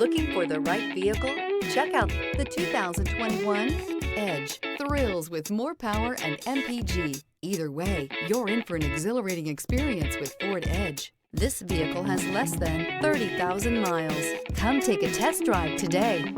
Looking for the right vehicle? Check out the 2021 Edge. Thrills with more power and MPG. Either way, you're in for an exhilarating experience with Ford Edge. This vehicle has less than 30,000 miles. Come take a test drive today.